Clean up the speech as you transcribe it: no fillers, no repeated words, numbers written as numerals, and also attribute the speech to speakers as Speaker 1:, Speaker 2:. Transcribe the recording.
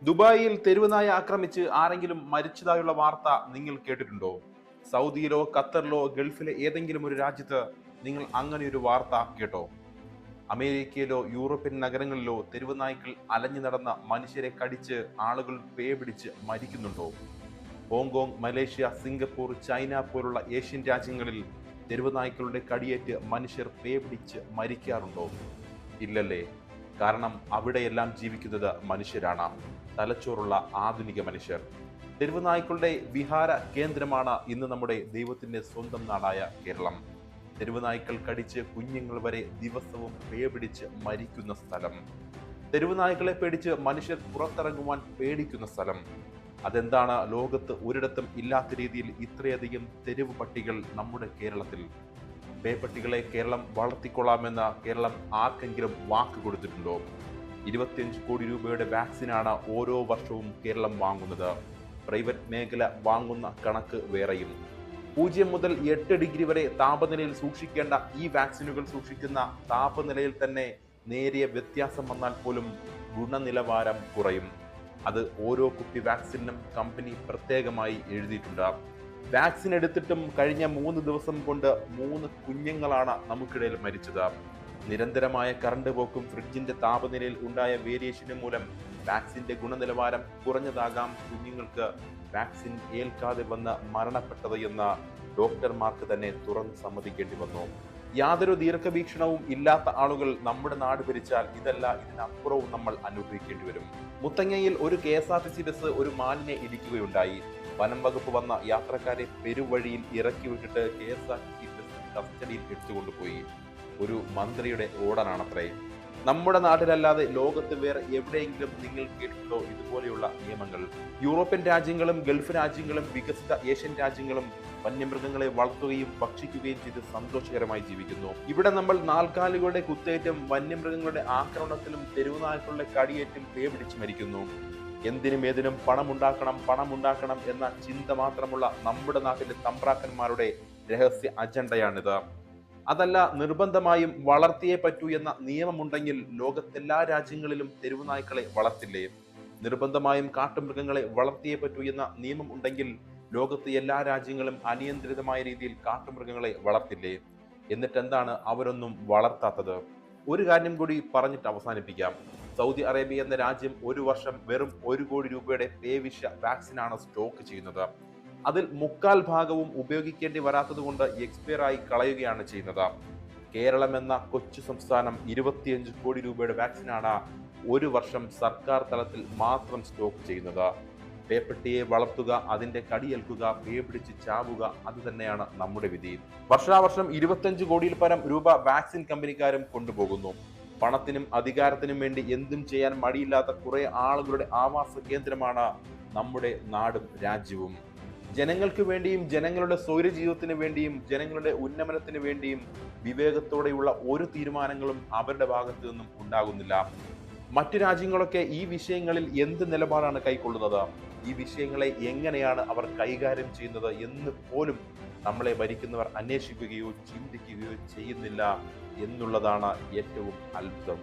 Speaker 1: ദുബായിൽ തെരുവുനായ ആക്രമിച്ച് ആരെങ്കിലും മരിച്ചതായുള്ള വാർത്ത നിങ്ങൾ കേട്ടിട്ടുണ്ടോ? സൗദിയിലോ ഖത്തറിലോ ഗൾഫിലെ ഏതെങ്കിലും ഒരു രാജ്യത്ത് നിങ്ങൾ അങ്ങനെ ഒരു വാർത്ത കേട്ടോ? അമേരിക്കയിലോ യൂറോപ്യൻ നഗരങ്ങളിലോ തെരുവുനായ്ക്കൾ അലഞ്ഞു നടന്ന മനുഷ്യരെ കടിച്ച് ആളുകൾ പേ പിടിച്ച് മരിക്കുന്നുണ്ടോ? ഹോങ്കോങ്, മലേഷ്യ, സിംഗപ്പൂർ, ചൈന പോലുള്ള ഏഷ്യൻ രാജ്യങ്ങളിൽ തെരുവുനായ്ക്കളുടെ കടിയേറ്റ് മനുഷ്യർ പേ പിടിച്ച് മരിക്കാറുണ്ടോ? ഇല്ലല്ലേ? കാരണം അവിടെയെല്ലാം ജീവിക്കുന്നത് മനുഷ്യരാണ്, തലച്ചോറുള്ള ആധുനിക മനുഷ്യർ. തെരുവുനായ്ക്കളുടെ വിഹാര കേന്ദ്രമാണ് ഇന്ന് നമ്മുടെ ദൈവത്തിന്റെ സ്വന്തം നാടായ കേരളം. തെരുവുനായ്ക്കൾ കടിച്ച് കുഞ്ഞുങ്ങൾ വരെ ദിവസവും പേപിടിച്ച് മരിക്കുന്ന സ്ഥലം. തെരുവുനായ്ക്കളെ പേടിച്ച് മനുഷ്യർ പുറത്തിറങ്ങുവാൻ പേടിക്കുന്ന സ്ഥലം. അതെന്താണ് ലോകത്ത് ഒരിടത്തും ഇല്ലാത്ത രീതിയിൽ ഇത്രയധികം തെരുവ് പട്ടികൾ നമ്മുടെ കേരളത്തിൽ? പേപ്പട്ടികളെ കേരളം വളർത്തിക്കൊള്ളാമെന്ന് കേരളം ആർക്കെങ്കിലും വാക്ക് കൊടുത്തിട്ടുണ്ടോ? 25 കോടി രൂപയുടെ വാക്സിനാണ് ഓരോ വർഷവും കേരളം വാങ്ങുന്നത്. പ്രൈവറ്റ് മേഖല വാങ്ങുന്ന കണക്ക് വേറെയും. 0 മുതൽ 8 ഡിഗ്രി വരെ താപനിലയിൽ സൂക്ഷിക്കേണ്ട ഈ വാക്സിനുകൾ സൂക്ഷിക്കുന്ന താപനിലയിൽ തന്നെ നേരിയ വ്യത്യാസം വന്നാൽ പോലും ഗുണനിലവാരം കുറയും. അത് ഓരോ കുപ്പി വാക്സിനും കമ്പനി പ്രത്യേകമായി എഴുതിയിട്ടുണ്ട്. വാക്സിൻ എടുത്തിട്ടും കഴിഞ്ഞ 3 ദിവസം കൊണ്ട് 3 കുഞ്ഞുങ്ങളാണ് നമുക്കിടയിൽ മരിച്ചത്. നിരന്തരമായ കറണ്ട് പോക്കും ഫ്രിഡ്ജിന്റെ താപനിലയിൽ ഉണ്ടായ വേരിയേഷനും മൂലം വാക്സിന്റെ ഗുണനിലവാരം കുറഞ്ഞതാകാം കുഞ്ഞുങ്ങൾക്ക് വാക്സിൻ ഏൽക്കാതെ വന്ന് മരണപ്പെട്ടത് എന്ന് ഡോക്ടർമാർക്ക് തന്നെ തുറന്ന് സമ്മതിക്കേണ്ടി വന്നു. യാതൊരു ദീർഘവീക്ഷണവും ഇല്ലാത്ത ആളുകൾ നമ്മുടെ നാട് ഭരിച്ചാൽ ഇതിനപ്പുറവും നമ്മൾ അനുഭവിക്കേണ്ടി വരും. മുത്തങ്ങയിൽ ഒരു KSRTC ബസ് ഒരു മാനിനെ ഇടിക്കുകയുണ്ടായി. വനം വകുപ്പ് വന്ന യാത്രക്കാരെ പെരുവഴിയിൽ ഇറക്കി വിട്ടിട്ട് KSRTC ബസ് കസ്റ്റഡിയിൽ എടുത്തുകൊണ്ടുപോയി. ഒരു മന്ത്രിയുടെ ഓർഡറാണത്രേ. നമ്മുടെ നാട്ടിലല്ലാതെ ലോകത്ത് വേറെ എവിടെയെങ്കിലും നിങ്ങൾ കേട്ടിട്ടുണ്ടോ ഇതുപോലെയുള്ള നിയമങ്ങൾ? യൂറോപ്യൻ രാജ്യങ്ങളും ഗൾഫ് രാജ്യങ്ങളും വികസിത ഏഷ്യൻ രാജ്യങ്ങളും വന്യമൃഗങ്ങളെ വളർത്തുകയും ഭക്ഷിക്കുകയും ചെയ്ത് സന്തോഷകരമായി ജീവിക്കുന്നു. ഇവിടെ നമ്മൾ നാൽക്കാലികളുടെ കുത്തേറ്റും വന്യമൃഗങ്ങളുടെ ആക്രമണത്തിലും തെരുവുനായ്ക്കളുടെ കടിയേറ്റും പേപിടിച്ച് മരിക്കുന്നു. എന്തിനും ഏതിനും പണമുണ്ടാക്കണം എന്ന ചിന്ത മാത്രമുള്ള നമ്മുടെ നാട്ടിലെ തമ്പ്രാക്കന്മാരുടെ രഹസ്യ അജണ്ടയാണിത്. അതല്ല, നിർബന്ധമായും വളർത്തിയേ പറ്റൂ എന്ന നിയമമുണ്ടെങ്കിൽ ലോകത്തെല്ലാ രാജ്യങ്ങളിലും തെരുവുനായ്ക്കളെ വളർത്തില്ലേ? നിർബന്ധമായും കാട്ടുമൃഗങ്ങളെ വളർത്തിയേ പറ്റൂ എന്ന നിയമം ഉണ്ടെങ്കിൽ ലോകത്തെ എല്ലാ രാജ്യങ്ങളും അനിയന്ത്രിതമായ രീതിയിൽ കാട്ടുമൃഗങ്ങളെ വളർത്തില്ലേ? എന്നിട്ടെന്താണ് അവരൊന്നും വളർത്താത്തത്? ഒരു കാര്യം കൂടി പറഞ്ഞിട്ട് അവസാനിപ്പിക്കാം. സൗദി അറേബ്യ എന്ന രാജ്യം ഒരു വർഷം വെറും 1 കോടി രൂപയുടെ പേവിഷ വാക്സിനാണ് സ്റ്റോക്ക് ചെയ്യുന്നത്. അതിൽ 3/4 ഭാഗവും ഉപയോഗിക്കേണ്ടി വരാത്തത് കൊണ്ട് എക്സ്പയർ ആയി കളയുകയാണ് ചെയ്യുന്നത്. കേരളം എന്ന കൊച്ചു സംസ്ഥാനം 25 കോടി രൂപയുടെ വാക്സിനാണ് ഒരു വർഷം സർക്കാർ തലത്തിൽ മാത്രം സ്റ്റോക്ക് ചെയ്യുന്നത്. പേപ്പട്ടിയെ വളർത്തുക, അതിന്റെ കടിയേൽക്കുക, പേപിടിച്ച് ചാവുക, അത് തന്നെയാണ് നമ്മുടെ വിധി. വർഷാവർഷം 25 കോടിയിൽ പരം രൂപ വാക്സിൻ കമ്പനിക്കാരും കൊണ്ടുപോകുന്നു. പണത്തിനും അധികാരത്തിനും വേണ്ടി എന്തും ചെയ്യാൻ മടിയില്ലാത്ത കുറെ ആളുകളുടെ ആവാസ കേന്ദ്രമാണ് നമ്മുടെ നാടും രാജ്യവും. ജനങ്ങൾക്ക് വേണ്ടിയും ജനങ്ങളുടെ സ്വൈര ജീവിതത്തിന് വേണ്ടിയും ജനങ്ങളുടെ ഉന്നമനത്തിന് വേണ്ടിയും വിവേകത്തോടെയുള്ള ഒരു തീരുമാനങ്ങളും അവരുടെ ഭാഗത്തു നിന്നും ഉണ്ടാകുന്നില്ല. മറ്റു രാജ്യങ്ങളൊക്കെ ഈ വിഷയങ്ങളിൽ എന്ത് നിലപാടാണ് കൈക്കൊള്ളുന്നത്, ഈ വിഷയങ്ങളെ എങ്ങനെയാണ് അവർ കൈകാര്യം ചെയ്യുന്നത് എന്ന് പോലും നമ്മളെ ഭരിക്കുന്നവർ അന്വേഷിക്കുകയോ ചിന്തിക്കുകയോ ചെയ്യുന്നില്ല എന്നുള്ളതാണ് ഏറ്റവും അത്ഭുതം.